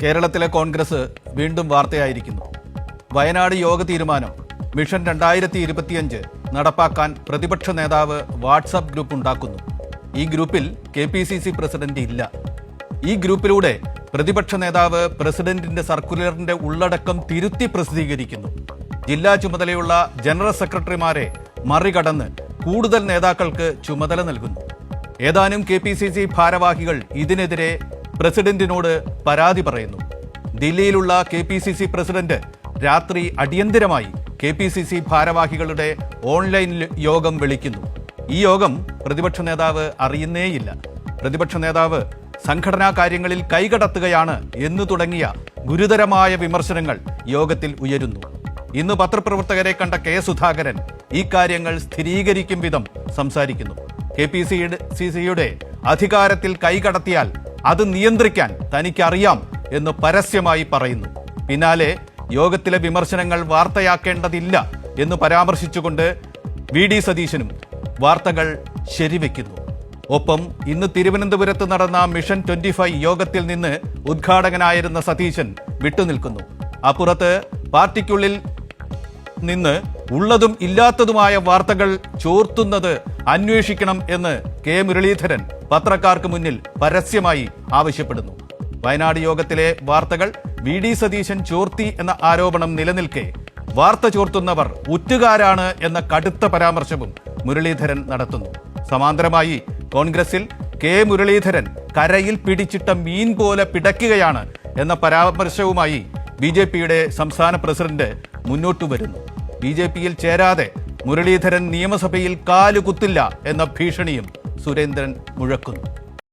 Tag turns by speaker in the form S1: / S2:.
S1: കേരളത്തിലെ കോൺഗ്രസ് വീണ്ടും വാർത്തയായിരിക്കുന്നു. വയനാട് യോഗ തീരുമാനം മിഷൻ 2025 നടപ്പാക്കാൻ പ്രതിപക്ഷ നേതാവ് വാട്സാപ്പ് ഗ്രൂപ്പ് ഉണ്ടാക്കുന്നു. ഈ ഗ്രൂപ്പിൽ KPCC പ്രസിഡന്റ് ഇല്ല. ഈ ഗ്രൂപ്പിലൂടെ പ്രതിപക്ഷ നേതാവ് പ്രസിഡന്റിന്റെ സർക്കുലറിന്റെ ഉള്ളടക്കം തിരുത്തി പ്രസിദ്ധീകരിക്കുന്നു. ജില്ലാ ചുമതലയുള്ള ജനറൽ സെക്രട്ടറിമാരെ മറികടന്ന് കൂടുതൽ നേതാക്കൾക്ക് ചുമതല നൽകുന്നു. ഏതാനും KPCC ഭാരവാഹികൾ ഇതിനെതിരെ പ്രസിഡന്റിനോട് പരാതി പറയുന്നു. ദില്ലിയിലുള്ള KPCC പ്രസിഡന്റ് രാത്രി അടിയന്തരമായി KPCC ഭാരവാഹികളുടെ ഓൺലൈൻ യോഗം വിളിക്കുന്നു. ഈ യോഗം പ്രതിപക്ഷ നേതാവ് അറിയുന്നേയില്ല. പ്രതിപക്ഷ നേതാവ് സംഘടനാ കാര്യങ്ങളിൽ കൈകടത്തുകയാണ് എന്ന് തുടങ്ങിയ ഗുരുതരമായ വിമർശനങ്ങൾ യോഗത്തിൽ ഉയരുന്നു. ഇന്ന് പത്രപ്രവർത്തകരെ കണ്ട K സുധാകരൻ ഈ കാര്യങ്ങൾ സ്ഥിരീകരിക്കും വിധം സംസാരിക്കുന്നു. KPCCയുടെ അധികാരത്തിൽ കൈകടത്തിയാൽ അത് നിയന്ത്രിക്കാൻ തനിക്കറിയാം എന്ന് പരസ്യമായി പറയുന്നു. പിന്നാലെ യോഗത്തിലെ വിമർശനങ്ങൾ വാർത്തയാക്കേണ്ടതില്ല എന്ന് പരാമർശിച്ചുകൊണ്ട് VD സതീശനും വാർത്തകൾ ശരിവെക്കുന്നു. ഒപ്പം ഇന്ന് തിരുവനന്തപുരത്ത് നടന്ന മിഷൻ 25 യോഗത്തിൽ നിന്ന് ഉദ്ഘാടകനായിരുന്ന സതീശൻ വിട്ടുനിൽക്കുന്നു. അപ്പുറത്ത് പാർട്ടിക്കുള്ളിൽ നിന്ന് ഉള്ളതും ഇല്ലാത്തതുമായ വാർത്തകൾ ചോർത്തുന്നത് അന്വേഷിക്കണം എന്ന് K മുരളീധരൻ പത്രക്കാർക്ക് മുന്നിൽ പരസ്യമായി ആവശ്യപ്പെടുന്നു. വയനാട് യോഗത്തിലെ വാർത്തകൾ VD സതീശൻ ചോർത്തി എന്ന ആരോപണം നിലനിൽക്കെ വാർത്ത ചോർത്തുന്നവർ ഉറ്റുകാരാണ് എന്ന കടുത്ത പരാമർശവും മുരളീധരൻ നടത്തുന്നു. സമാന്തരമായി കോൺഗ്രസിൽ K മുരളീധരൻ കരയിൽ പിടിച്ചിട്ട മീൻ പോലെ പിടയ്ക്കുകയാണ് എന്ന പരാമർശവുമായി BJPയുടെ സംസ്ഥാന പ്രസിഡന്റ് മുന്നോട്ടു വരുന്നു. BJPയിൽ ചേരാതെ മുരളീധരൻ നിയമസഭയിൽ കാലുകുത്തില്ല എന്ന ഭീഷണിയും സുരേന്ദ്രൻ മുഴക്കുന്നു.